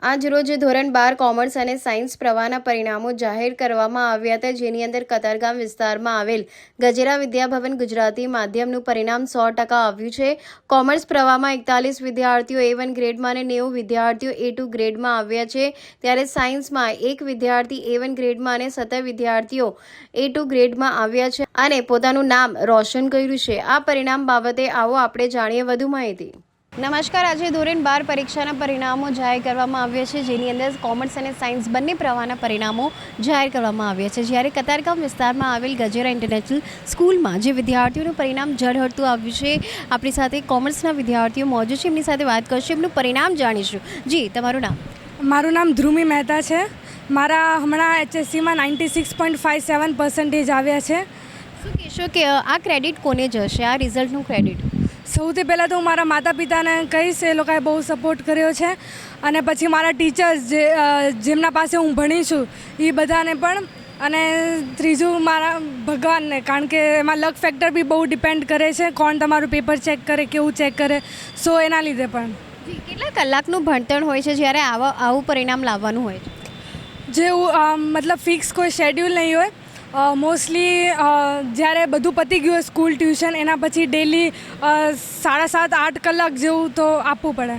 આજ રોજ ધોરણ 12 કોમર્સ અને સાયન્સ પ્રવાહના પરિણામો જાહેર કરવામાં આવ્યા હતા, જેની અંદર કતારગામ વિસ્તારમાં આવેલ ગજેરા વિદ્યાભવન ગુજરાતી માધ્યમનું પરિણામ 100% આવ્યું છે. કોમર્સ પ્રવાહમાં 41 વિદ્યાર્થીઓ A1 ગ્રેડમાં અને 90 વિદ્યાર્થીઓ A2 ગ્રેડમાં આવ્યા છે, ત્યારે સાયન્સમાં 1 વિદ્યાર્થી A1 ગ્રેડમાં અને 17 વિદ્યાર્થીઓ A2 ગ્રેડમાં આવ્યા છે અને પોતાનું નામ રોશન કર્યું છે. આ પરિણામ બાબતે આવો આપણે જાણીએ વધુ માહિતી. નમસ્કાર. આજે ધોરણ 12 પરીક્ષાના પરિણામો જાહેર કરવામાં આવ્યા છે, જેની અંદર કોમર્સ અને સાયન્સ બંને પ્રવાહના પરિણામો જાહેર કરવામાં આવ્યા છે. જ્યારે કતારગામ વિસ્તારમાં આવેલ ગજેરા ઇન્ટરનેશનલ સ્કૂલમાં જે વિદ્યાર્થીઓનું પરિણામ ઝળહળતું આવ્યું છે, આપણી સાથે કોમર્સના વિદ્યાર્થીઓ મોજૂદ છે, એમની સાથે વાત કરશું, એમનું પરિણામ જાણીશું. જી, તમારું નામ? મારું નામ ધ્રુમી મહેતા છે. મારા હમણાં HSCમાં 96.57% આવ્યા છે. શું કહેશો કે આ ક્રેડિટ કોને જશે, આ રિઝલ્ટનું ક્રેડિટ? સૌથી પહેલાં તો હું મારા માતા પિતાને કહીશ, એ લોકોએ બહુ સપોર્ટ કર્યો છે. અને પછી મારા ટીચર્સ જેમના પાસે હું ભણી છું એ બધાને પણ. અને ત્રીજું મારા ભગવાનને, કારણ કે એમાં લક ફેક્ટર બી બહુ ડિપેન્ડ કરે છે, કોણ તમારું પેપર ચેક કરે, કેવું ચેક કરે, સો એના લીધે પણ. કેટલા કલાકનું ભણતર હોય છે જ્યારે આવું પરિણામ લાવવાનું હોય છે? જેવું મતલબ ફિક્સ કોઈ શેડ્યુલ નહીં હોય. મોસ્ટલી જ્યારે બધું પતી ગયું હોય સ્કૂલ ટ્યુશન, એના પછી ડેલી 7.5-8 કલાક જેવું તો આપવું પડે.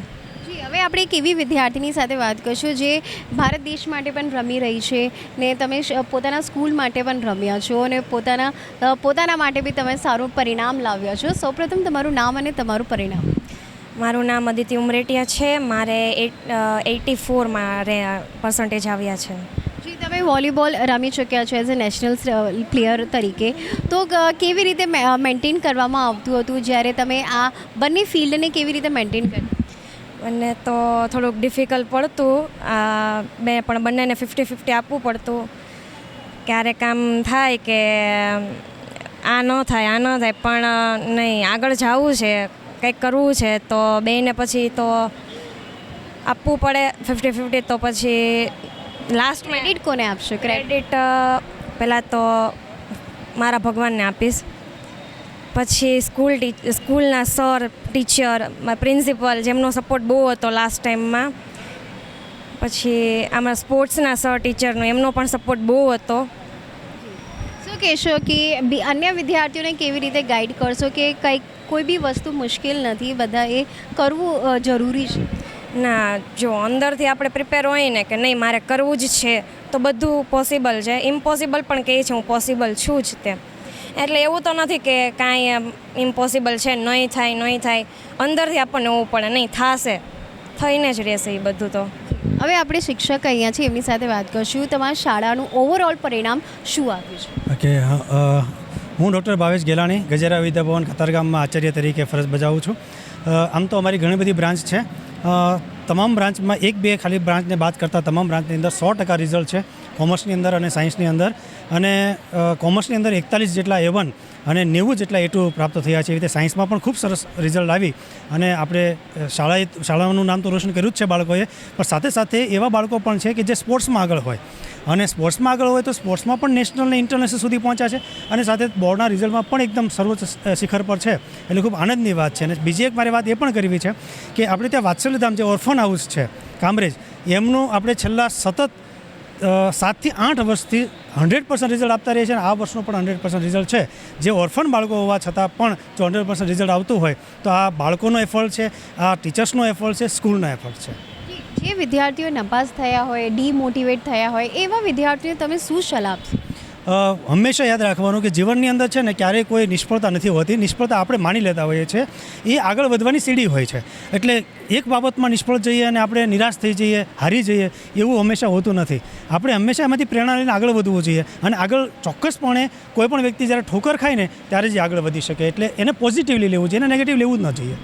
જી, હવે આપણે એક એવી વિદ્યાર્થીની સાથે વાત કરીશું જે ભારત દેશ માટે પણ રમી રહી છે ને તમે પોતાના સ્કૂલ માટે પણ રમ્યા છો અને પોતાના માટે બી તમે સારું પરિણામ લાવ્યા છો. સૌપ્રથમ તમારું નામ અને તમારું પરિણામ. મારું નામ અદિતિ ઉમરેટિયા છે. મારે 84% આવ્યા છે. જી, તમે વોલીબોલ રમી ચૂક્યા છો એઝ અ નેશનલ પ્લેયર તરીકે, તો કેવી રીતે મેન્ટેન કરવામાં આવતું હતું જ્યારે તમે આ બંને ફિલ્ડને કેવી રીતે મેન્ટેન કરી? મને તો થોડુંક ડિફિકલ્ટ પડતું, પણ બંનેને 50-50 આપવું પડતું. ક્યારેક આમ થાય કે આ ન થાય, પણ નહીં, આગળ જવું છે, કંઈક કરવું છે, તો બેને પછી તો આપવું પડે 50-50. તો પછી લાસ્ટ ક્રેડિટ કોને આપશો? ક્રેડિટ પહેલાં તો મારા ભગવાનને આપીશ, પછી સ્કૂલના સર, ટીચર, પ્રિન્સિપલ, જેમનો સપોર્ટ બહુ હતો લાસ્ટ ટાઈમમાં. પછી આમાં સ્પોર્ટ્સના સર, ટીચરનો એમનો પણ સપોર્ટ બહુ હતો. શું કહેશો કે અન્ય વિદ્યાર્થીઓને કેવી રીતે ગાઈડ કરશો કે કોઈ બી વસ્તુ મુશ્કેલ નથી, બધા એ કરવું જરૂરી છે? ના, જો અંદરથી આપણે પ્રિપેર હોય ને કે નહીં મારે કરવું જ છે, તો બધું પોસિબલ છે. ઇમ્પોસિબલ પણ કહે છે હું પોસિબલ છું જ તે. એટલે એવું તો નથી કે કાંઈ ઇમ્પોસિબલ છે, નહીં થાય. અંદરથી આપણને હોવું પડે, નહીં થશે, થઈને જ રહેશે એ બધું. તો હવે આપણે શિક્ષક અહીંયા છીએ, એમની સાથે વાત કરશું. તમારા શાળાનું ઓવરઓલ પરિણામ શું આવ્યું છે? ઓકે, હું ડૉક્ટર ભાવેશ ગેલાણી ગજેરા વિદ્યાભવન કતારગામમાં આચાર્ય તરીકે ફરજ બજાવું છું. આમ તો અમારી ઘણી બધી બ્રાન્ચ છે. તમામ બ્રાન્ચમાં 1-2 ખાલી બ્રાન્ચને બાદ કરતાં તમામ બ્રાન્ચની અંદર 100% રિઝલ્ટ છે, કોમર્સની અંદર અને સાયન્સની અંદર. અને કોમર્સની અંદર 41 જેટલા A1 અને 90 જેટલા A2 પ્રાપ્ત થયા છે. એ રીતે સાયન્સમાં પણ ખૂબ સરસ રિઝલ્ટ આવી અને આપણે શાળાનું નામ તો રોશન કર્યું જ છે બાળકોએ, પણ સાથે સાથે એવા બાળકો પણ છે કે જે સ્પોર્ટ્સમાં આગળ હોય, અને સ્પોર્ટ્સમાં આગળ હોય તો સ્પોર્ટ્સમાં પણ નેશનલ ને ઇન્ટરનેશનલ સુધી પહોંચ્યા છે, અને સાથે બોર્ડના રિઝલ્ટમાં પણ એકદમ સર્વોચ્ચ શિખર પર છે. એટલે ખૂબ આનંદની વાત છે. અને બીજી એક મારી વાત એ પણ કરવી છે કે આપણે ત્યાં વાત્સલ્યધામ જે ઓર્ફન હાઉસ છે કામરેજ, એમનું આપણે છેલ્લા સતત 7 થી 8 વર્ષથી 100% રિઝલ્ટ આપતા રહીએ છીએ, અને આ વર્ષનું પણ 100% રિઝલ્ટ છે. જે ઓર્ફન બાળકો હોવા છતાં પણ જો 100% રિઝલ્ટ આવતું હોય તો આ બાળકોનો એફર્ટ છે, આ ટીચર્સનો એફર્ટ છે, સ્કૂલનો એફર્ટ છે. જે વિદ્યાર્થીઓ નપાસ થયા હોય, ડીમોટિવેટ થયા હોય, એવા વિદ્યાર્થીઓને તમે શું સલાહ આપશો? હંમેશા યાદ રાખવાનું કે જીવનની અંદર છે ને ક્યારેય કોઈ નિષ્ફળતા નથી હોતી. નિષ્ફળતા આપણે માની લેતા હોઈએ છીએ, એ આગળ વધવાની સીડી હોય છે. એટલે એક બાબતમાં નિષ્ફળ જઈએ અને આપણે નિરાશ થઈ જઈએ, હારી જઈએ, એવું હંમેશા હોતું નથી. આપણે હંમેશા એમાંથી પ્રેરણા લઈને આગળ વધવું જોઈએ, અને આગળ ચોક્કસપણે કોઈ પણ વ્યક્તિ જ્યારે ઠોકર ખાય ને ત્યારે જ આગળ વધી શકે. એટલે એને પોઝિટિવલી લેવું જોઈએ, એને નેગેટિવ લેવું જ ન જોઈએ.